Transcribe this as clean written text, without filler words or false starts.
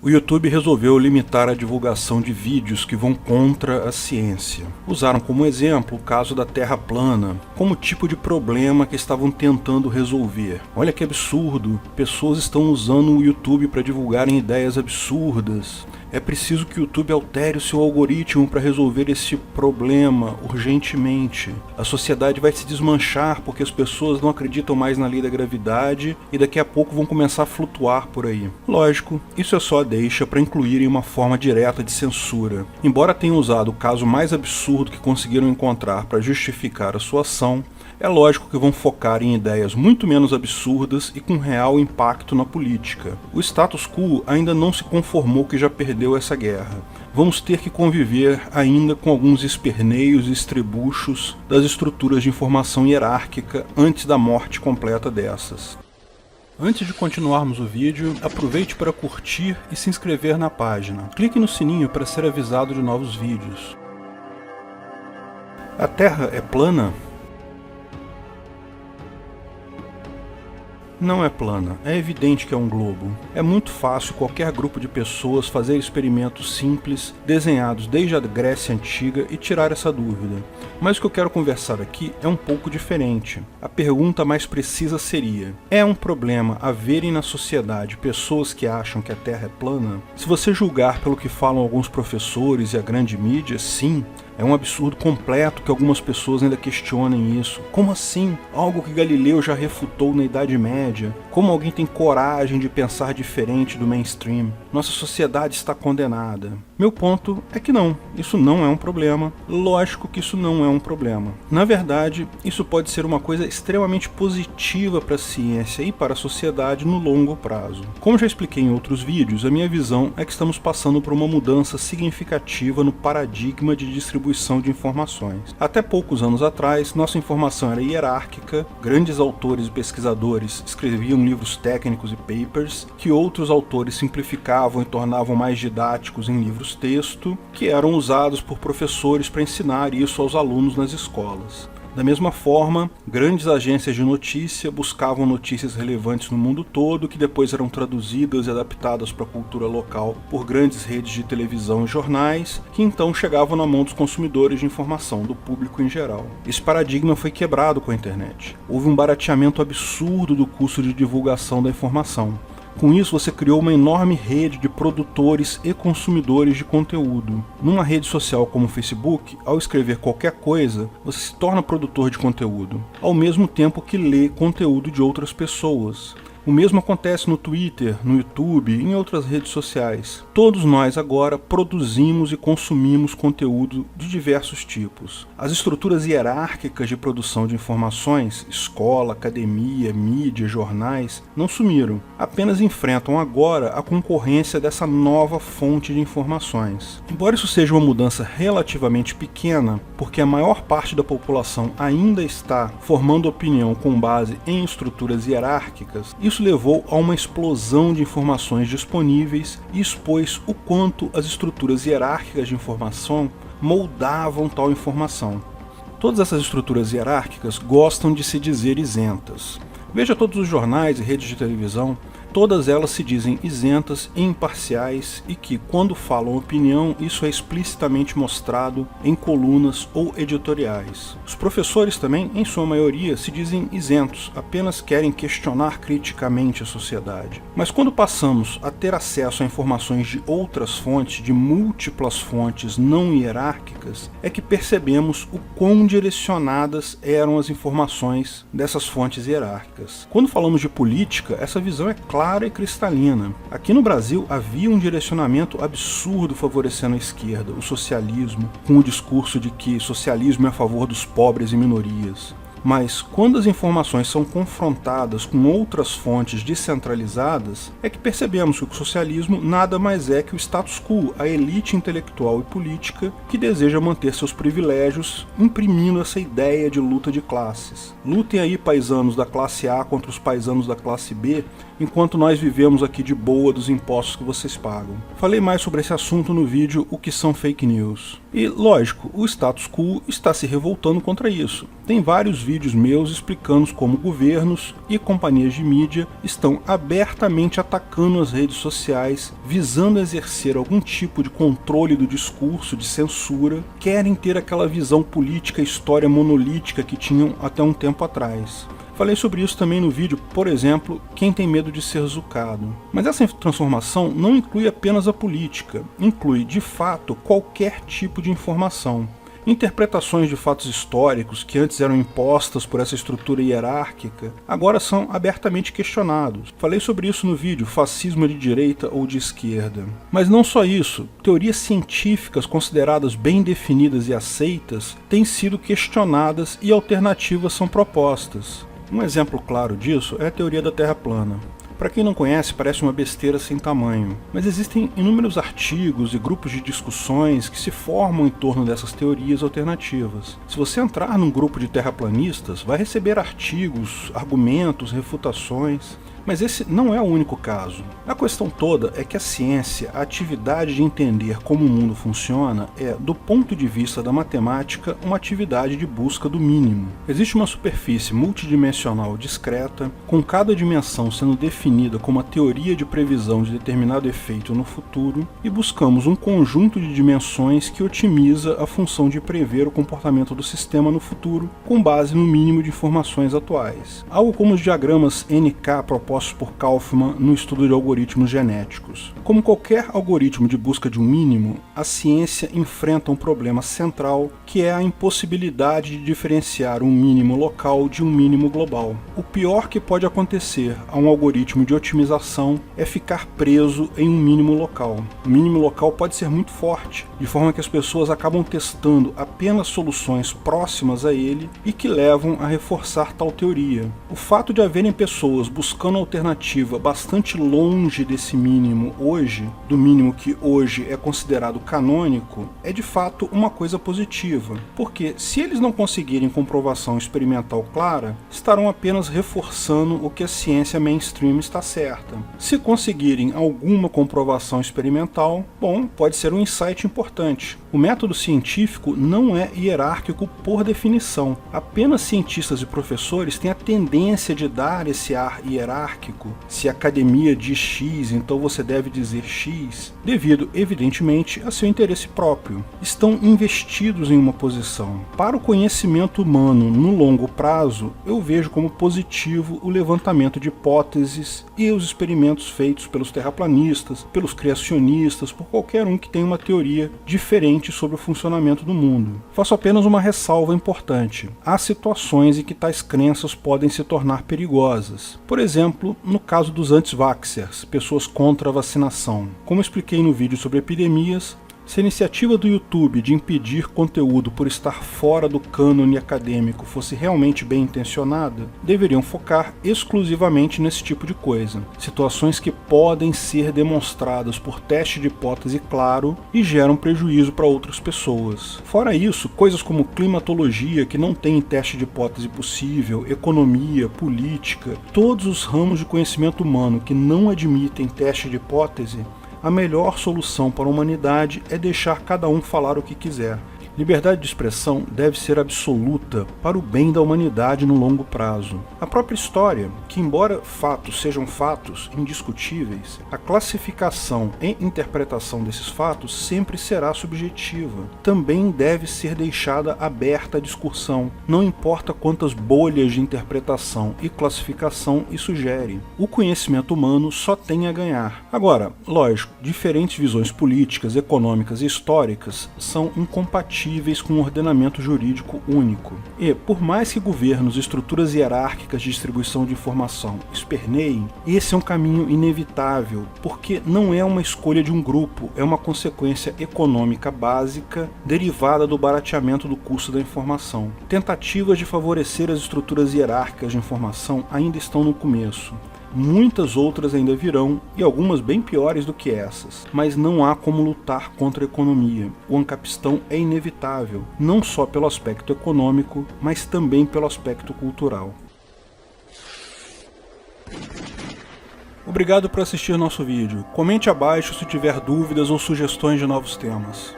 O YouTube resolveu limitar a divulgação de vídeos que vão contra a ciência. Usaram como exemplo o caso da Terra plana, como tipo de problema que estavam tentando resolver. Olha que absurdo, pessoas estão usando o YouTube para divulgarem ideias absurdas. É preciso que o YouTube altere o seu algoritmo para resolver esse problema urgentemente. A sociedade vai se desmanchar porque as pessoas não acreditam mais na lei da gravidade e daqui a pouco vão começar a flutuar por aí. Lógico, isso é só a deixa para incluírem uma forma direta de censura. Embora tenham usado o caso mais absurdo que conseguiram encontrar para justificar a sua ação, é lógico que vão focar em ideias muito menos absurdas e com real impacto na política. O status quo ainda não se conformou que já perdeu essa guerra. Vamos ter que conviver ainda com alguns esperneios e estrebuchos das estruturas de informação hierárquica antes da morte completa dessas. Antes de continuarmos o vídeo, aproveite para curtir e se inscrever na página. Clique no sininho para ser avisado de novos vídeos. A Terra é plana? Não é plana, é evidente que é um globo. É muito fácil qualquer grupo de pessoas fazer experimentos simples, desenhados desde a Grécia Antiga e tirar essa dúvida. Mas o que eu quero conversar aqui é um pouco diferente. A pergunta mais precisa seria: é um problema haverem na sociedade pessoas que acham que a Terra é plana? Se você julgar pelo que falam alguns professores e a grande mídia, sim. É um absurdo completo que algumas pessoas ainda questionem isso. Como assim? Algo que Galileu já refutou na Idade Média? Como alguém tem coragem de pensar diferente do mainstream? Nossa sociedade está condenada. Meu ponto é que não, isso não é um problema. Lógico que isso não é um problema. Na verdade, isso pode ser uma coisa extremamente positiva para a ciência e para a sociedade no longo prazo. Como já expliquei em outros vídeos, a minha visão é que estamos passando por uma mudança significativa no paradigma de distribuição de informações. Até poucos anos atrás, nossa informação era hierárquica, grandes autores e pesquisadores escreviam livros técnicos e papers, que outros autores simplificavam e tornavam mais didáticos em livros-texto, que eram usados por professores para ensinar isso aos alunos nas escolas. Da mesma forma, grandes agências de notícia buscavam notícias relevantes no mundo todo que depois eram traduzidas e adaptadas para a cultura local por grandes redes de televisão e jornais, que então chegavam na mão dos consumidores de informação, do público em geral. Esse paradigma foi quebrado com a internet. Houve um barateamento absurdo do custo de divulgação da informação. Com isso, você criou uma enorme rede de produtores e consumidores de conteúdo. Numa rede social como o Facebook, ao escrever qualquer coisa, você se torna produtor de conteúdo, ao mesmo tempo que lê conteúdo de outras pessoas. O mesmo acontece no Twitter, no YouTube e em outras redes sociais. Todos nós agora produzimos e consumimos conteúdo de diversos tipos. As estruturas hierárquicas de produção de informações, escola, academia, mídia, jornais, não sumiram. Apenas enfrentam agora a concorrência dessa nova fonte de informações. Embora isso seja uma mudança relativamente pequena, porque a maior parte da população ainda está formando opinião com base em estruturas hierárquicas, isso levou a uma explosão de informações disponíveis e expôs o quanto as estruturas hierárquicas de informação moldavam tal informação. Todas essas estruturas hierárquicas gostam de se dizer isentas. Veja todos os jornais e redes de televisão, todas elas se dizem isentas e imparciais e que, quando falam opinião, isso é explicitamente mostrado em colunas ou editoriais. Os professores também, em sua maioria, se dizem isentos, apenas querem questionar criticamente a sociedade. Mas quando passamos a ter acesso a informações de outras fontes, de múltiplas fontes não hierárquicas, é que percebemos o quão direcionadas eram as informações dessas fontes hierárquicas. Quando falamos de política, essa visão é clara e cristalina. Aqui no Brasil havia um direcionamento absurdo favorecendo a esquerda, o socialismo, com o discurso de que socialismo é a favor dos pobres e minorias. Mas quando as informações são confrontadas com outras fontes descentralizadas, é que percebemos que o socialismo nada mais é que o status quo, a elite intelectual e política que deseja manter seus privilégios, imprimindo essa ideia de luta de classes. Lutem aí, paisanos da classe A contra os paisanos da classe B, enquanto nós vivemos aqui de boa dos impostos que vocês pagam. Falei mais sobre esse assunto no vídeo O que são fake news. E, lógico, o status quo está se revoltando contra isso. Tem vários vídeos vídeos meus explicando como governos e companhias de mídia estão abertamente atacando as redes sociais, visando exercer algum tipo de controle do discurso, de censura, querem ter aquela visão política e história monolítica que tinham até um tempo atrás. Falei sobre isso também no vídeo, por exemplo, Quem tem medo de ser zucado. Mas essa transformação não inclui apenas a política, inclui, de fato, qualquer tipo de informação. Interpretações de fatos históricos que antes eram impostas por essa estrutura hierárquica, agora são abertamente questionados. Falei sobre isso no vídeo Fascismo de direita ou de esquerda. Mas não só isso, teorias científicas consideradas bem definidas e aceitas têm sido questionadas e alternativas são propostas. Um exemplo claro disso é a teoria da Terra plana. Para quem não conhece, parece uma besteira sem tamanho, mas existem inúmeros artigos e grupos de discussões que se formam em torno dessas teorias alternativas. Se você entrar num grupo de terraplanistas, vai receber artigos, argumentos, refutações. Mas esse não é o único caso. A questão toda é que a ciência, a atividade de entender como o mundo funciona, é, do ponto de vista da matemática, uma atividade de busca do mínimo. Existe uma superfície multidimensional discreta, com cada dimensão sendo definida como a teoria de previsão de determinado efeito no futuro, e buscamos um conjunto de dimensões que otimiza a função de prever o comportamento do sistema no futuro, com base no mínimo de informações atuais. Algo como os diagramas NK propostos por Kaufman no estudo de algoritmos genéticos. Como qualquer algoritmo de busca de um mínimo, a ciência enfrenta um problema central, que é a impossibilidade de diferenciar um mínimo local de um mínimo global. O pior que pode acontecer a um algoritmo de otimização é ficar preso em um mínimo local. O mínimo local pode ser muito forte, de forma que as pessoas acabam testando apenas soluções próximas a ele e que levam a reforçar tal teoria. O fato de haverem pessoas buscando alternativa bastante longe desse mínimo hoje, do mínimo que hoje é considerado canônico, é de fato uma coisa positiva, porque se eles não conseguirem comprovação experimental clara, estarão apenas reforçando o que a ciência mainstream está certa. Se conseguirem alguma comprovação experimental, bom, pode ser um insight importante. O método científico não é hierárquico por definição. Apenas cientistas e professores têm a tendência de dar esse ar hierárquico. Se a academia diz X, então você deve dizer X, devido, evidentemente, a seu interesse próprio. Estão investidos em uma posição. Para o conhecimento humano no longo prazo, eu vejo como positivo o levantamento de hipóteses e os experimentos feitos pelos terraplanistas, pelos criacionistas, por qualquer um que tenha uma teoria diferente sobre o funcionamento do mundo. Faço apenas uma ressalva importante. Há situações em que tais crenças podem se tornar perigosas. Por exemplo, no caso dos anti-vaxxers, pessoas contra a vacinação. Como expliquei no vídeo sobre epidemias, se a iniciativa do YouTube de impedir conteúdo por estar fora do cânone acadêmico fosse realmente bem intencionada, deveriam focar exclusivamente nesse tipo de coisa. Situações que podem ser demonstradas por teste de hipótese claro e geram prejuízo para outras pessoas. Fora isso, coisas como climatologia, que não tem teste de hipótese possível, economia, política, todos os ramos de conhecimento humano que não admitem teste de hipótese, a melhor solução para a humanidade é deixar cada um falar o que quiser. Liberdade de expressão deve ser absoluta para o bem da humanidade no longo prazo. A própria história, que embora fatos sejam fatos indiscutíveis, a classificação e interpretação desses fatos sempre será subjetiva. Também deve ser deixada aberta à discussão, não importa quantas bolhas de interpretação e classificação isso gere. O conhecimento humano só tem a ganhar. Agora, lógico, diferentes visões políticas, econômicas e históricas são incompatíveis com um ordenamento jurídico único. E, por mais que governos e estruturas hierárquicas de distribuição de informação esperneiem, esse é um caminho inevitável, porque não é uma escolha de um grupo, é uma consequência econômica básica derivada do barateamento do custo da informação. Tentativas de favorecer as estruturas hierárquicas de informação ainda estão no começo. Muitas outras ainda virão, e algumas bem piores do que essas, mas não há como lutar contra a economia. O ancapistão é inevitável, não só pelo aspecto econômico, mas também pelo aspecto cultural. Obrigado por assistir nosso vídeo. Comente abaixo se tiver dúvidas ou sugestões de novos temas.